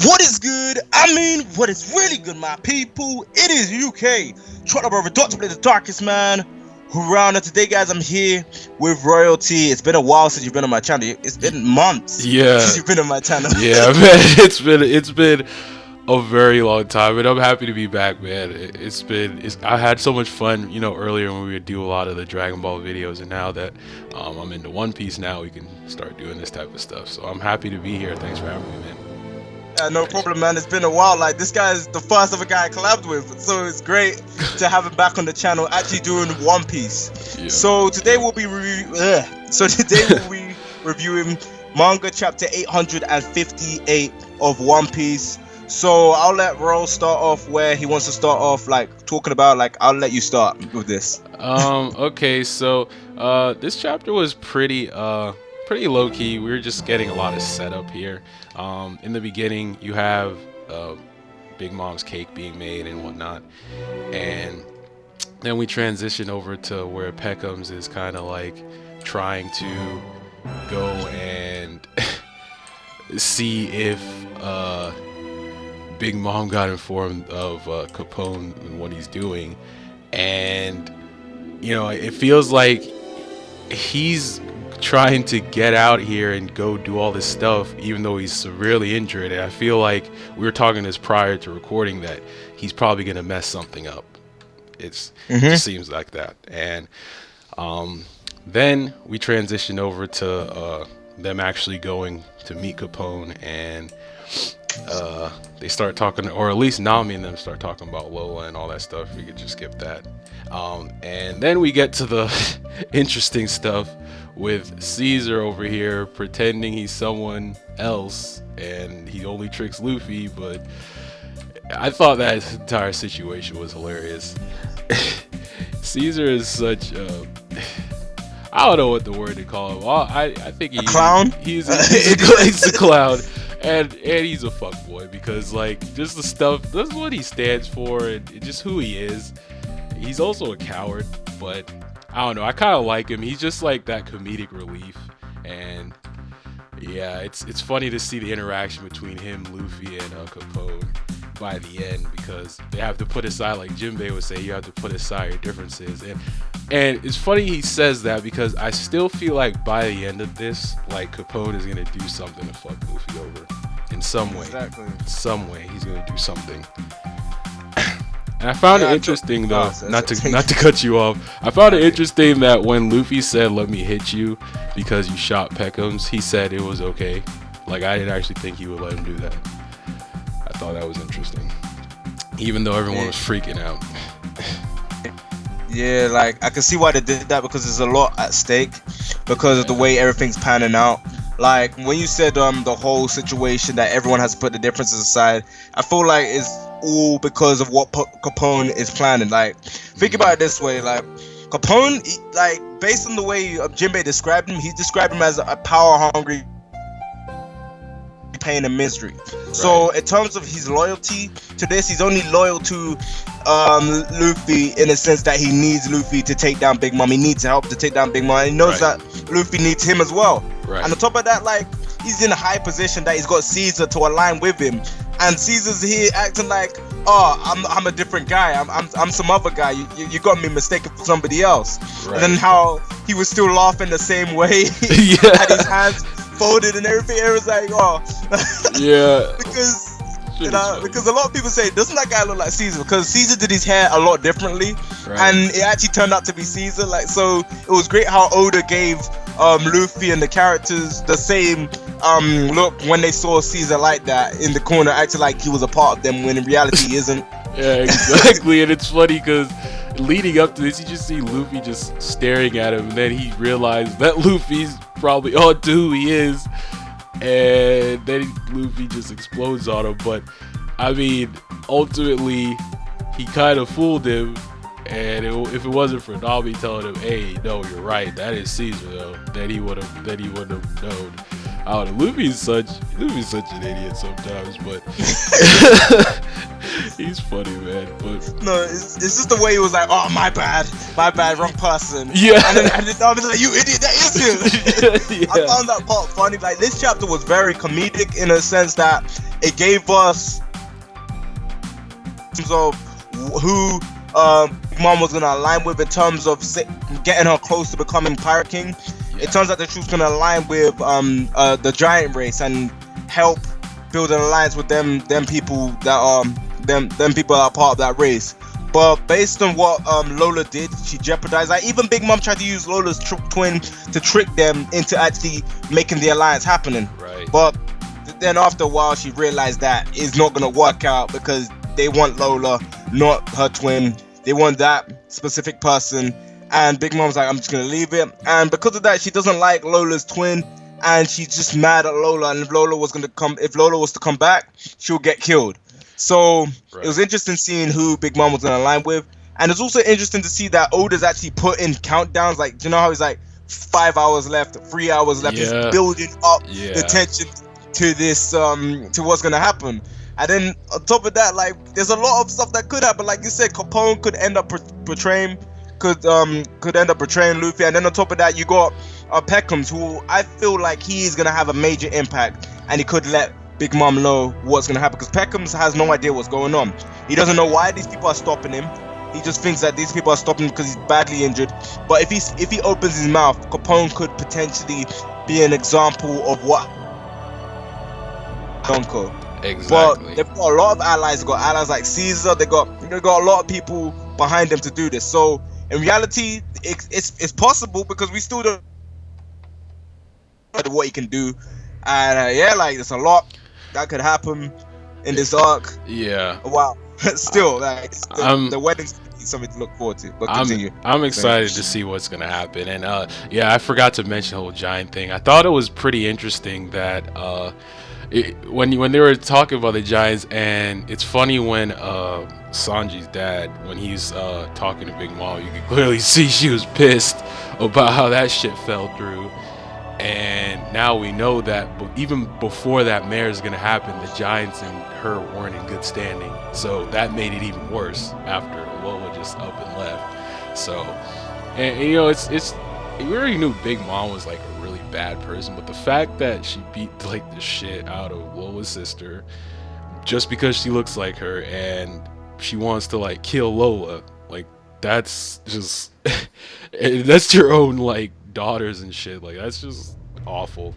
What is good? I mean, what is really good, my people? It is UK. Trying to Dr.blick, the darkest man around. And today, guys, I'm here with royalty. It's been a while since you've been on my channel. It's been months since you've been on my channel. Yeah, man. It's been a very long time, and I'm happy to be back, man. I had so much fun, earlier when we would do a lot of the Dragon Ball videos, and now that I'm into One Piece now, we can start doing this type of stuff. So I'm happy to be here. Thanks for having me, man. No problem, man. It's been a while. Like, this guy is the first other guy I collabed with, so it's great to have him back on the channel, actually doing One Piece. Yeah. So today we'll be reviewing Manga chapter 858 of One Piece. So I'll let Ro start off where he wants to start off, like talking about. Like, I'll let you start with this. Okay. So this chapter was pretty low key. We were just getting a lot of setup here. In the beginning, you have Big Mom's cake being made and whatnot, and then we transition over to where Peckham's is kind of like trying to go and see if Big Mom got informed of Capone and what he's doing, and it feels like he's trying to get out here and go do all this stuff even though he's severely injured, and I feel like we were talking this prior to recording that he's probably gonna mess something up. It just seems like that. And then we transition over to them actually going to meet Capone, and they start talking, or at least Nami and them start talking about Lola and all that stuff. We could just skip that. And then we get to the interesting stuff with Caesar over here pretending he's someone else, and he only tricks Luffy. But I thought that entire situation was hilarious. Caesar is such I don't know what the word to call him. Well, I think a clown. He's a clown, and he's a fuckboy, because like just the stuff, that's what he stands for, and just who he is. He's also a coward, but I don't know, I kind of like him. He's just like that comedic relief, and yeah, it's funny to see the interaction between him, Luffy, and Capone by the end, because they have to put aside, like Jinbei would say, you have to put aside your differences, and it's funny he says that, because I still feel like by the end of this, like Capone is gonna do something to fuck Luffy over in some way. Exactly. In some way, he's gonna do something. And I found it interesting though, not to cut you off. I found it interesting that when Luffy said, "Let me hit you because you shot Peckham's," he said it was okay. Like, I didn't actually think he would let him do that. I thought that was interesting, even though everyone was freaking out. Yeah, like, I can see why they did that, because there's a lot at stake because of the way everything's panning out. Like, when you said the whole situation that everyone has to put the differences aside, I feel like it's all because of what Capone is planning. Like, think about it this way, like, Capone, like, based on the way Jinbei described him, he described him as a power-hungry, pain and misery. Right. So in terms of his loyalty to this, he's only loyal to Luffy in a sense that he needs Luffy to take down Big Mom. He needs help to take down Big Mom. He knows that Luffy needs him as well. Right. And on top of that, like, he's in a high position that he's got Caesar to align with him, and Caesar's here acting like, oh, I'm a different guy. I'm some other guy. You got me mistaken for somebody else. Right. And then how he was still laughing the same way. Had his hands folded and everything. It was like, oh, yeah. Because a lot of people say, doesn't that guy look like Caesar? Because Caesar did his hair a lot differently, and it actually turned out to be Caesar. Like, so it was great how Oda gave Luffy and the characters the same look when they saw Caesar like that in the corner, acting like he was a part of them, when in reality he isn't. Yeah, exactly. And it's funny because leading up to this, you just see Luffy just staring at him, and then he realized that Luffy's probably on to who he is, and then Luffy just explodes on him. But I mean, ultimately, he kind of fooled him, and if it wasn't for Nami telling him, "Hey, no, you're right, that is Caesar," though, then he would have known. I don't know, Luffy's such an idiot sometimes, but He's funny, man. But no, it's just the way he was like, oh, my bad, wrong person. Yeah. And then I was like, you idiot, that is him. Yeah. I found that part funny. Like, this chapter was very comedic in a sense that it gave us of who Mom was gonna align with in terms of getting her close to becoming Pirate King. Yeah. It turns out that she was gonna align with the giant race and help build an alliance with them people that them people that are part of that race. But based on what Lola did, she jeopardized. Like, even Big Mom tried to use Lola's twin to trick them into actually making the alliance happening. Right. But then after a while, she realized that it's not gonna work out because they want Lola, not her twin. They want that specific person. And Big Mom's like, I'm just gonna leave it. And because of that, she doesn't like Lola's twin, and she's just mad at Lola. And if Lola was to come back, she'll get killed. So It was interesting seeing who Big Mom was gonna align with. And it's also interesting to see that Oda's actually put in countdowns. Like, you know how he's like 5 hours left, 3 hours left. Yeah. He's building up the tension to this to what's gonna happen. And then on top of that, like, there's a lot of stuff that could happen. Like you said, Capone could end up betraying Luffy. And then on top of that, you got Peckham's, who I feel like he is gonna have a major impact, and he could let Big Mom know what's gonna happen, because Peckham's has no idea what's going on. He doesn't know why these people are stopping him. He just thinks that these people are stopping him because he's badly injured. But if he opens his mouth, Capone could potentially be an example of what Donko. Exactly. But they've got a lot of allies. They've got allies like Caesar. They got a lot of people behind them to do this. So in reality, it's possible, because we still don't know what he can do. And like, there's a lot that could happen in this arc. Yeah. Wow. Still, like, the wedding's something to look forward to. But continue. I'm excited to see what's gonna happen. And I forgot to mention the whole giant thing. I thought it was pretty interesting that when they were talking about the giants, and it's funny when Sanji's dad, when he's talking to Big Mom, you can clearly see she was pissed about how that shit fell through. And now we know that even before that mare is gonna happen, the giants and her weren't in good standing. So that made it even worse after Lola just up and left. So, and you know, it's we already knew Big Mom was like a really bad person, but the fact that she beat like the shit out of Lola's sister just because she looks like her, and she wants to like kill Lola, like, that's just that's your own like daughters and shit. Like, that's just awful.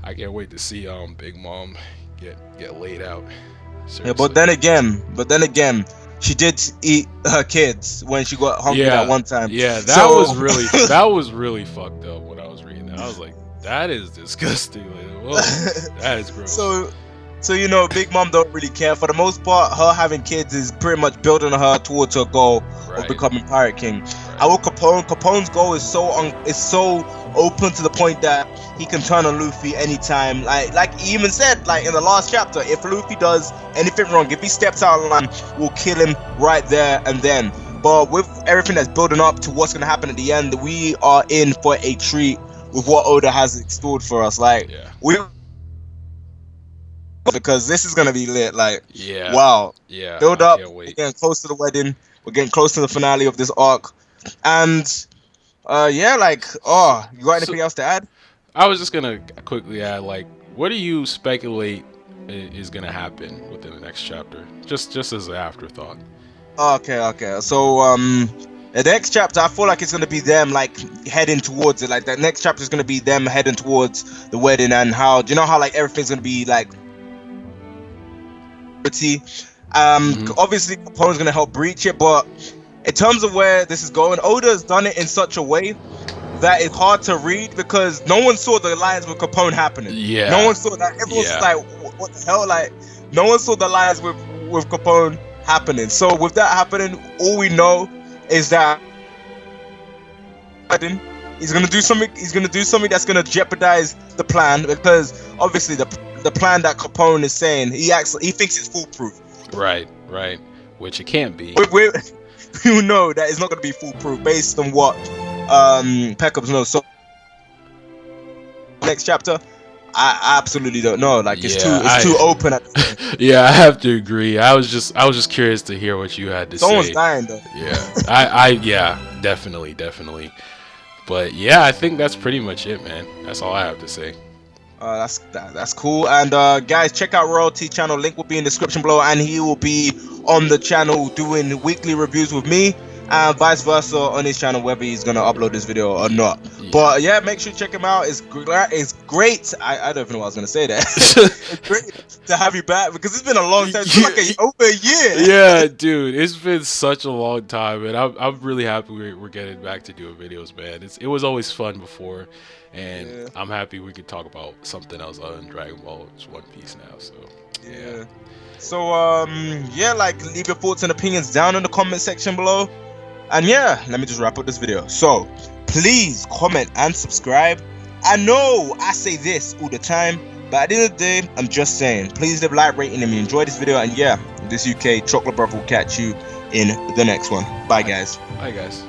I can't wait to see Big Mom get laid out. Seriously. Yeah, but then again, she did eat her kids when she got hungry that one time. Yeah, that was really fucked up when I was reading that. I was like, that is disgusting. Like, whoa, that is gross. So you know, Big Mom don't really care. For the most part, her having kids is pretty much building her towards her goal of becoming Pirate King. Our Capone's goal is so open to the point that he can turn on Luffy anytime. Like he even said, like in the last chapter, if Luffy does anything wrong, if he steps out of line, we'll kill him right there and then. But with everything that's building up to what's gonna happen at the end, we are in for a treat with what Oda has installed for us. Like, because this is gonna be lit. Like, wow. Yeah. Build up. We're getting close to the wedding. We're getting close to the finale of this arc. And you got anything else to add? I was just gonna quickly add, like, what do you speculate is gonna happen within the next chapter? Just as an afterthought. Okay. So the next chapter, I feel like it's gonna be them like heading towards it. Like, the next chapter is gonna be them heading towards the wedding, and how, do you know how like everything's gonna be like obviously Capone's gonna help breach it, but in terms of where this is going, Oda's done it in such a way that it's hard to read, because no one saw the lines with Capone happening. Yeah. No one saw that. Everyone's like, what the hell? Like, no one saw the lines with Capone happening. So with that happening, all we know is that he's gonna do something. He's gonna do something that's gonna jeopardize the plan, because obviously the plan that Capone is saying, he thinks it's foolproof. Right. Which it can't be. We know that it's not gonna be foolproof based on what Peckham's knows. So next chapter, I absolutely don't know. Like it's too open. Yeah, I have to agree. I was just curious to hear what you had to say. Someone's dying though. Yeah, yeah, definitely. But yeah, I think that's pretty much it, man. That's all I have to say. That's cool. And guys, check out Royalty channel. Link will be in the description below, and he will be on the channel doing weekly reviews with me, and vice versa on his channel, whether he's gonna upload this video or not. Yeah. But yeah, make sure you check him out. It's great. I don't even know what I was gonna say there. It's great to have you back because it's been a long time. It's been like over a year. Yeah, dude, it's been such a long time, and I'm really happy we're getting back to doing videos, man. It was always fun before, and I'm happy we could talk about something else other than Dragon Ball. It's One Piece now, so yeah. So yeah, like leave your thoughts and opinions down in the comment section below. And yeah, let me just wrap up this video. So please comment and subscribe. I know I say this all the time, but at the end of the day, I'm just saying, please leave a like rating if you enjoyed this video. And yeah, this UK Chocolate Brother will catch you in the next one. Bye guys. Bye guys.